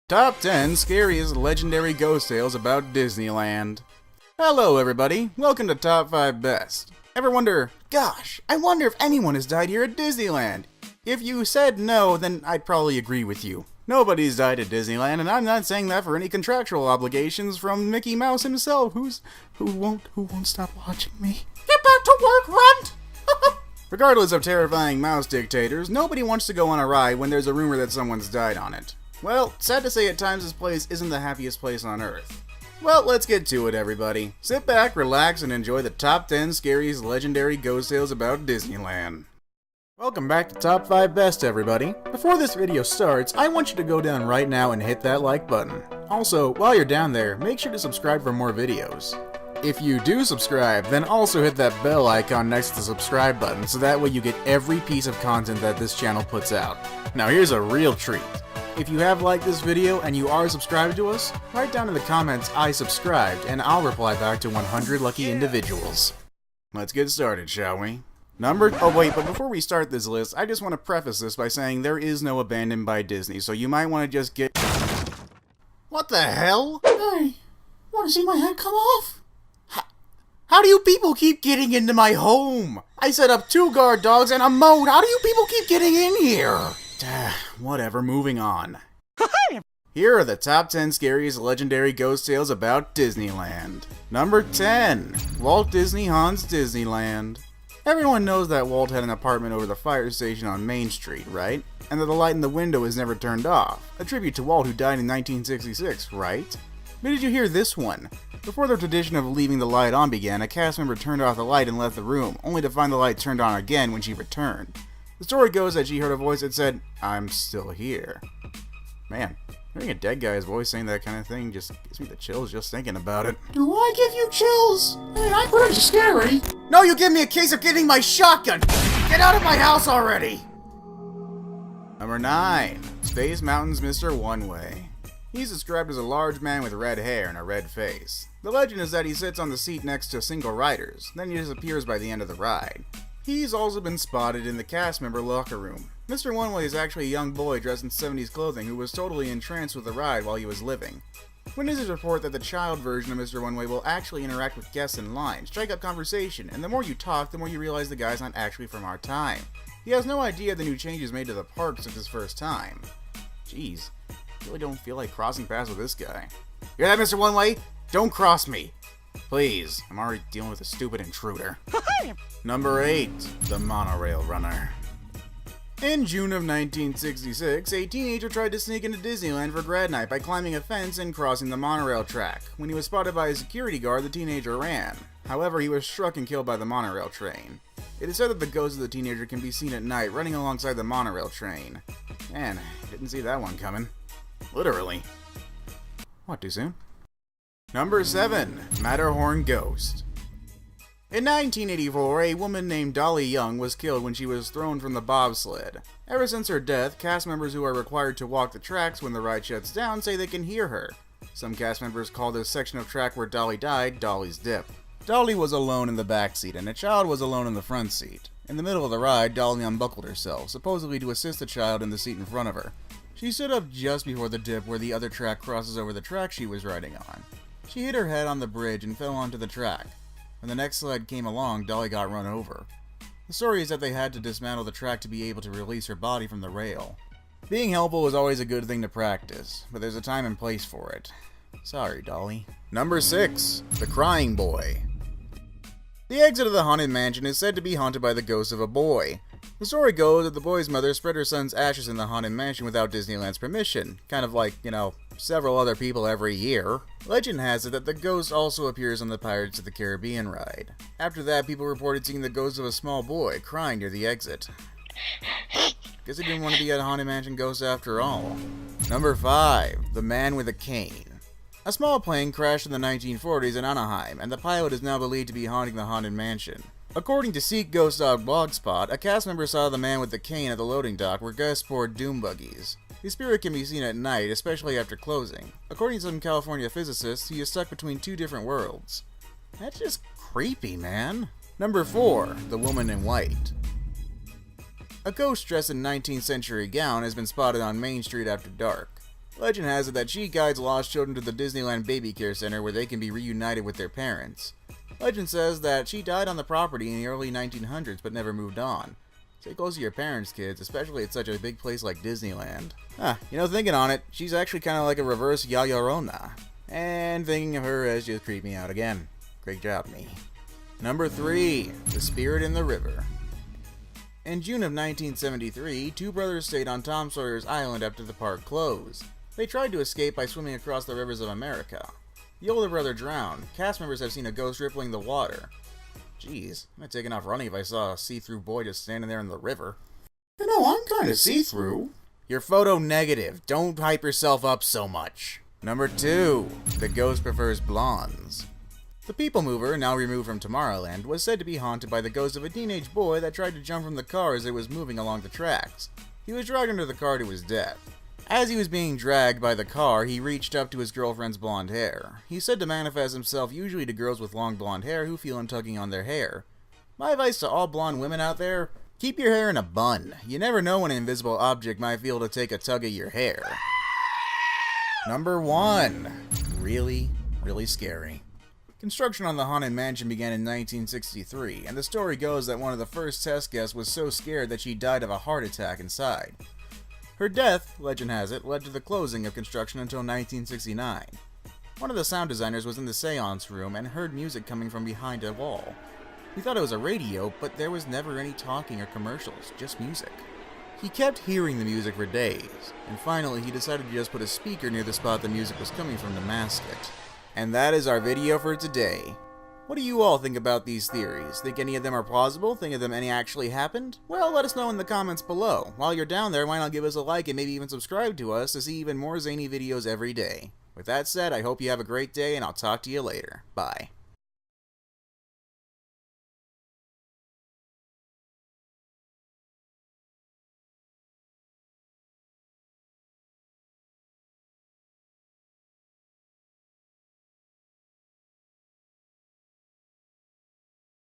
Top 10 Scariest Legendary Ghost Tales About Disneyland. Hello everybody, welcome to Top 5 Best. Ever wonder, gosh, I wonder if anyone has died here at Disneyland? If you said no, then I'd probably agree with you. Nobody's died at Disneyland, and I'm not saying that for any contractual obligations from Mickey Mouse himself, who won't stop watching me. Get back to work, Runt! Regardless of terrifying mouse dictators, nobody wants to go on a ride when there's a rumor that someone's died on it. Well, sad to say at times this place isn't the happiest place on Earth. Well, let's get to it, everybody. Sit back, relax, and enjoy the top 10 scariest legendary ghost tales about Disneyland. Welcome back to Top 5 Best, everybody. Before this video starts, I want you to go down right now and hit that like button. Also, while you're down there, make sure to subscribe for more videos. If you do subscribe, then also hit that bell icon next to the subscribe button so that way you get every piece of content that this channel puts out. Now here's a real treat. If you have liked this video and you are subscribed to us, write down in the comments I subscribed and I'll reply back to 100 lucky individuals. Let's get started, shall we? Oh wait, but before we start this list, I just want to preface this by saying there is no Abandoned by Disney, so you might want to just get... What the hell? Hey, want to see my head come off? How do you people keep getting into my home? I set up 2 guard dogs and a moat. How do you people keep getting in here? Whatever, moving on. Here are the top 10 scariest legendary ghost tales about Disneyland. Number 10. Walt Disney Haunts Disneyland. Everyone knows that Walt had an apartment over the fire station on Main Street, right? And that the light in the window is never turned off. A tribute to Walt, who died in 1966, right? But did you hear this one? Before the tradition of leaving the light on began, a cast member turned off the light and left the room, only to find the light turned on again when she returned. The story goes that she heard a voice that said, "I'm still here." Man, hearing a dead guy's voice saying that kind of thing just gives me the chills just thinking about it. Do I give you chills? Hey, I'm pretty scary. No, you give me a case of getting my shotgun! Get out of my house already! Number 9. Space Mountain's Mr. One-Way. He's described as a large man with red hair and a red face. The legend is that he sits on the seat next to single riders, then he disappears by the end of the ride. He's also been spotted in the cast member locker room. Mr. One-Way is actually a young boy dressed in 70s clothing who was totally entranced with the ride while he was living. Witnesses report that the child version of Mr. One-Way will actually interact with guests in line, strike up conversation, and the more you talk, the more you realize the guy's not actually from our time. He has no idea the new changes made to the park since his first time. Jeez, I really don't feel like crossing paths with this guy. Hear that, Mr. One-Way? Don't cross me! Please, I'm already dealing with a stupid intruder. Number 8. The Monorail Runner. In June of 1966, a teenager tried to sneak into Disneyland for grad night by climbing a fence and crossing the monorail track. When he was spotted by a security guard, the teenager ran. However, he was struck and killed by the monorail train. It is said that the ghost of the teenager can be seen at night running alongside the monorail train. Man, didn't see that one coming. Literally. What, too soon? Number 7. Matterhorn Ghost. In 1984, a woman named Dolly Young was killed when she was thrown from the bobsled. Ever since her death, cast members who are required to walk the tracks when the ride shuts down say they can hear her. Some cast members call this section of track where Dolly died, Dolly's Dip. Dolly was alone in the back seat, and a child was alone in the front seat. In the middle of the ride, Dolly unbuckled herself, supposedly to assist the child in the seat in front of her. She stood up just before the dip where the other track crosses over the track she was riding on. She hit her head on the bridge and fell onto the track. When the next sled came along, Dolly got run over. The story is that they had to dismantle the track to be able to release her body from the rail. Being helpful is always a good thing to practice, but there's a time and place for it. Sorry, Dolly. Number 6. The Crying Boy. The exit of the Haunted Mansion is said to be haunted by the ghost of a boy. The story goes that the boy's mother spread her son's ashes in the Haunted Mansion without Disneyland's permission, kind of like, several other people every year. Legend has it that the ghost also appears on the Pirates of the Caribbean ride. After that, people reported seeing the ghost of a small boy crying near the exit. Guess he didn't want to be a Haunted Mansion ghost after all. Number 5. The Man with a Cane. A small plane crashed in the 1940s in Anaheim, and the pilot is now believed to be haunting the Haunted Mansion. According to Seek Ghost Dog Blogspot, a cast member saw the man with the cane at the loading dock where guests poured doom buggies. His spirit can be seen at night, especially after closing. According to some California physicists, he is stuck between 2 different worlds. That's just creepy, man. Number 4. The Woman in White. A ghost dressed in 19th century gown has been spotted on Main Street after dark. Legend has it that she guides lost children to the Disneyland Baby Care Center where they can be reunited with their parents. Legend says that she died on the property in the early 1900s but never moved on. Stay close to your parents, kids, especially at such a big place like Disneyland. Thinking on it, she's actually kind of like a reverse Ya Llorona. And thinking of her has just creeped me out again. Great job, me. Number 3. The Spirit in the River. In June of 1973, two brothers stayed on Tom Sawyer's Island after the park closed. They tried to escape by swimming across the rivers of America. The older brother drowned. Cast members have seen a ghost rippling the water. Jeez, I'd have taken off running if I saw a see-through boy just standing there in the river. I'm kinda see-through. You're photo negative. Don't hype yourself up so much. Number 2. The Ghost Prefers Blondes. The People Mover, now removed from Tomorrowland, was said to be haunted by the ghost of a teenage boy that tried to jump from the car as it was moving along the tracks. He was dragged under the car to his death. As he was being dragged by the car, he reached up to his girlfriend's blonde hair. He's said to manifest himself usually to girls with long blonde hair who feel him tugging on their hair. My advice to all blonde women out there, keep your hair in a bun. You never know when an invisible object might feel to take a tug at your hair. Number 1. Really, really scary. Construction on the Haunted Mansion began in 1963, and the story goes that one of the first test guests was so scared that she died of a heart attack inside. Her death, legend has it, led to the closing of construction until 1969. One of the sound designers was in the seance room and heard music coming from behind a wall. He thought it was a radio, but there was never any talking or commercials, just music. He kept hearing the music for days, and finally he decided to just put a speaker near the spot the music was coming from to mask it. And that is our video for today. What do you all think about these theories? Think any of them are plausible? Think of them any actually happened? Well, let us know in the comments below. While you're down there, why not give us a like and maybe even subscribe to us to see even more zany videos every day. With that said, I hope you have a great day and I'll talk to you later. Bye.